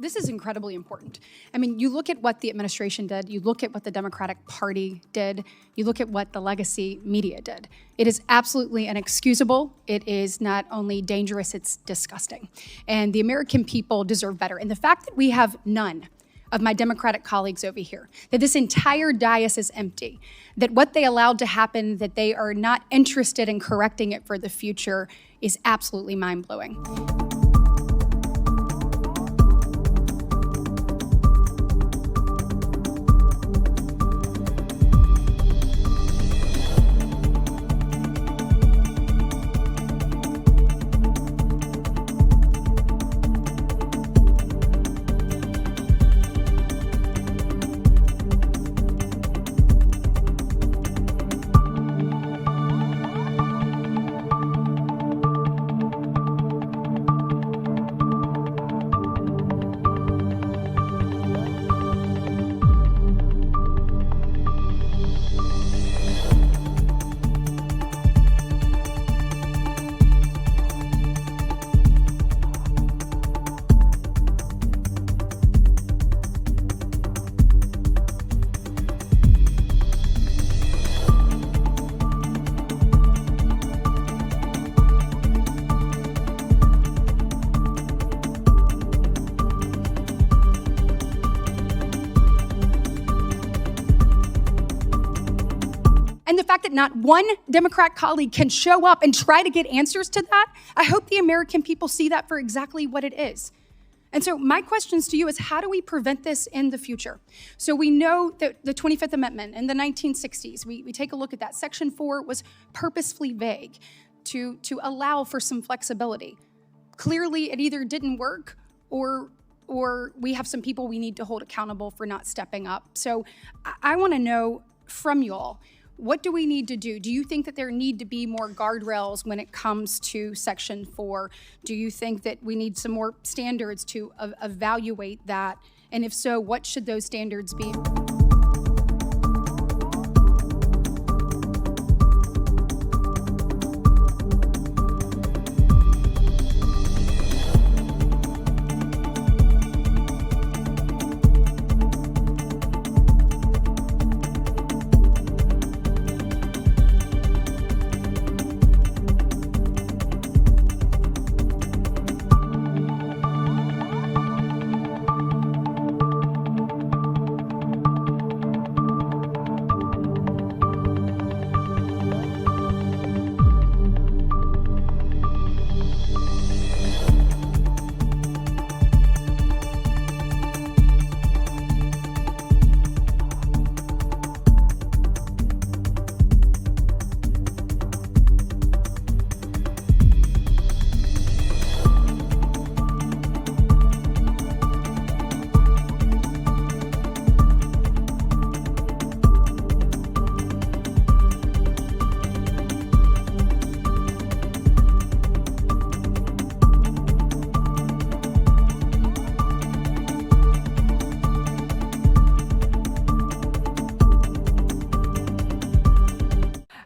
This is incredibly important. I mean, you look at what the administration did, you look at what the Democratic Party did, you look at what the legacy media did. It is absolutely inexcusable. It is not only dangerous, it's disgusting. And the American people deserve better. And the fact that we have none of my Democratic colleagues over here, that this entire dais is empty, that what they allowed to happen, that they are not interested in correcting it for the future, is absolutely mind-blowing. And the fact that not one Democrat colleague can show up and try to get answers to that, I hope the American people see that for exactly what it is. And so my questions to you is, how do we prevent this in the future? So we know that the 25th Amendment in the 1960s, we take a look at that. Section 4 was purposefully vague to allow for some flexibility. Clearly, it either didn't work or we have some people we need to hold accountable for not stepping up. So I want to know from you all, what do we need to do? Do you think that there need to be more guardrails when it comes to Section 4? Do you think that we need some more standards to evaluate that? And if so, what should those standards be?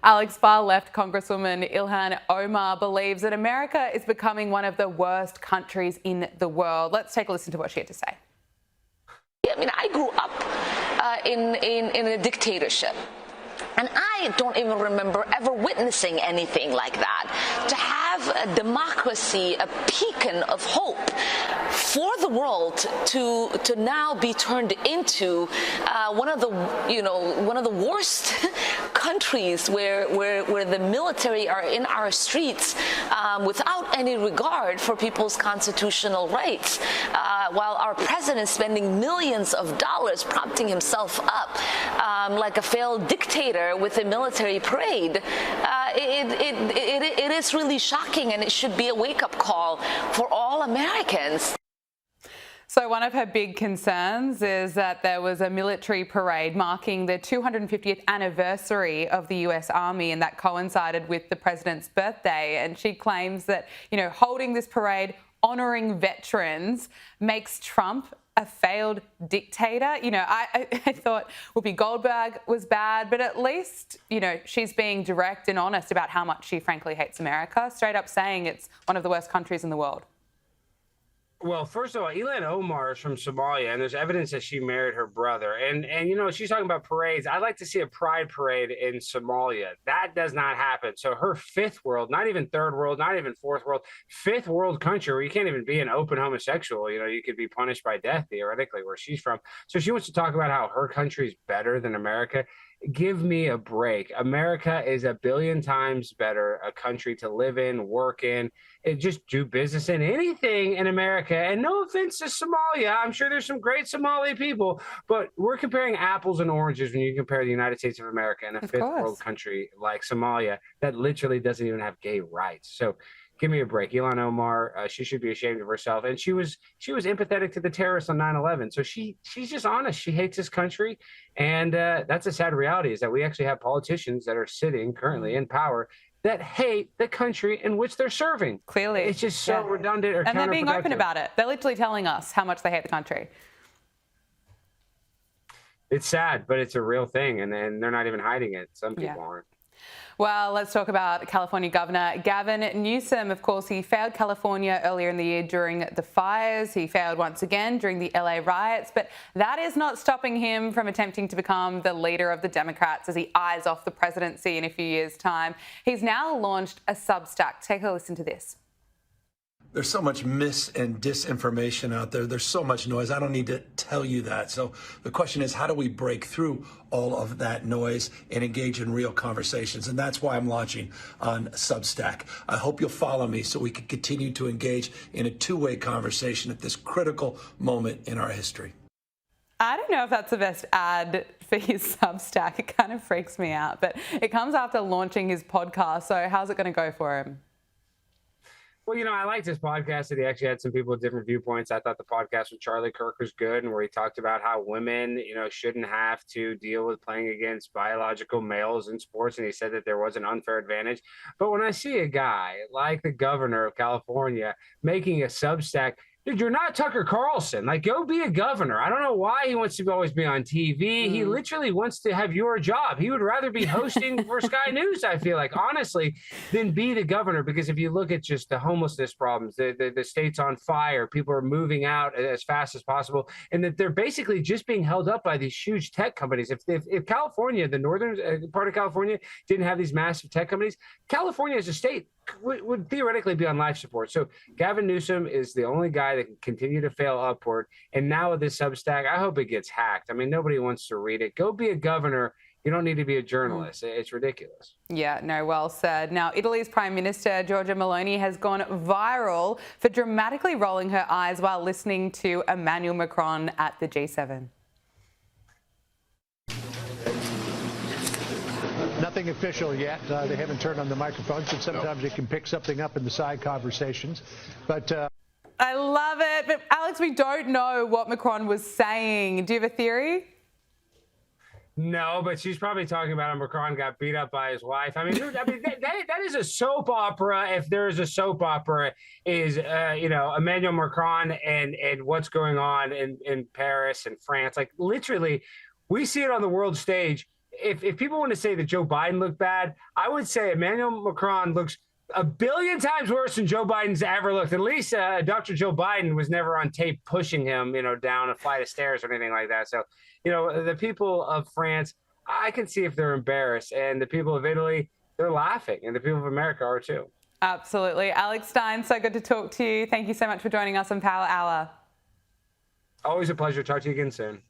Alex, far-left Congresswoman Ilhan Omar believes that America is becoming one of the worst countries in the world. Let's take a listen to what she had to say. I mean, I grew up in a dictatorship. And I don't even remember ever witnessing anything like that. To have a democracy, a beacon of hope for the world to now be turned into one of the worst countries where the military are in our streets without any regard for people's constitutional rights, while our president is spending millions of dollars propping himself up like a failed dictator with a military parade. It is really shocking, and it should be a wake-up call for all Americans. So one of her big concerns is that there was a military parade marking the 250th anniversary of the US Army, and that coincided with the president's birthday. And she claims that, holding this parade, honouring veterans, makes Trump a failed dictator. I thought Whoopi Goldberg was bad, but at least, she's being direct and honest about how much she frankly hates America, straight up saying it's one of the worst countries in the world. Well, first of all, Ilhan Omar is from Somalia, and there's evidence that she married her brother. And you know, she's talking about parades. I'd like to see a pride parade in Somalia. That does not happen. So her fifth world, not even third world, not even fourth world, fifth world country where you can't even be an open homosexual. You know, you could be punished by death theoretically where she's from. So she wants to talk about how her country is better than America. Give me a break. America is a billion times better a country to live in, work in, and just do business in, anything in America. And no offense to Somalia, I'm sure there's some great Somali people, but we're comparing apples and oranges when you compare the United States of America and a fifth world country like Somalia that literally doesn't even have gay rights. So give me a break. Ilhan Omar, she should be ashamed of herself. And she was empathetic to the terrorists on 9/11. So she's just honest. She hates this country. And that's a sad reality, is that we actually have politicians that are sitting currently in power that hate the country in which they're serving. Clearly. It's just so redundant or and they're being open about it. They're literally telling us how much they hate the country. It's sad, but it's a real thing. And they're not even hiding it. Some people aren't. Well, let's talk about California Governor Gavin Newsom. Of course, he failed California earlier in the year during the fires. He failed once again during the LA riots, but that is not stopping him from attempting to become the leader of the Democrats as he eyes off the presidency in a few years' time. He's now launched a Substack. Take a listen to this. There's so much mis and disinformation out there. There's so much noise. I don't need to tell you that. So the question is, how do we break through all of that noise and engage in real conversations? And that's why I'm launching on Substack. I hope you'll follow me so we can continue to engage in a two-way conversation at this critical moment in our history. I don't know if that's the best ad for his Substack. It kind of freaks me out, but it comes after launching his podcast. So how's it going to go for him? Well, you know, I liked his podcast that he actually had some people with different viewpoints. I thought the podcast with Charlie Kirk was good, and where he talked about how women, you know, shouldn't have to deal with playing against biological males in sports. And he said that there was an unfair advantage. But when I see a guy like the governor of California making a Substack, dude, you're not Tucker Carlson. Like, go be a governor. I don't know why he wants to always be on TV. He literally wants to have your job. He would rather be hosting for Sky News, I feel like, honestly, than be the governor. Because if you look at just the homelessness problems, the state's on fire, people are moving out as fast as possible, and that they're basically just being held up by these huge tech companies. If California, the northern part of California, didn't have these massive tech companies, California as a state would theoretically be on life support. So Gavin Newsom is the only guy that can continue to fail upward. And now with this Substack, I hope it gets hacked. I mean, nobody wants to read it. Go be a governor. You don't need to be a journalist. It's ridiculous. Yeah, no, well said. Now, Italy's Prime Minister, Giorgia Meloni, has gone viral for dramatically rolling her eyes while listening to Emmanuel Macron at the G7. Nothing official yet. They haven't turned on the microphones, and sometimes they can pick something up in the side conversations. But I love it. But Alex, we don't know what Macron was saying. Do you have a theory? No, but she's probably talking about how Macron got beat up by his wife. I mean, that is a soap opera. If there is a soap opera, is you know, Emmanuel Macron and what's going on in Paris and France. Like, literally, we see it on the world stage. If people want to say that Joe Biden looked bad, I would say Emmanuel Macron looks a billion times worse than Joe Biden's ever looked. At least Dr. Joe Biden was never on tape pushing him, you know, down a flight of stairs or anything like that. So, you know, the people of France, I can see if they're embarrassed, and the people of Italy, they're laughing, and the people of America are too. Absolutely. Alex Stein, so good to talk to you. Thank you so much for joining us on Power Hour. Always a pleasure. Talk to you again soon.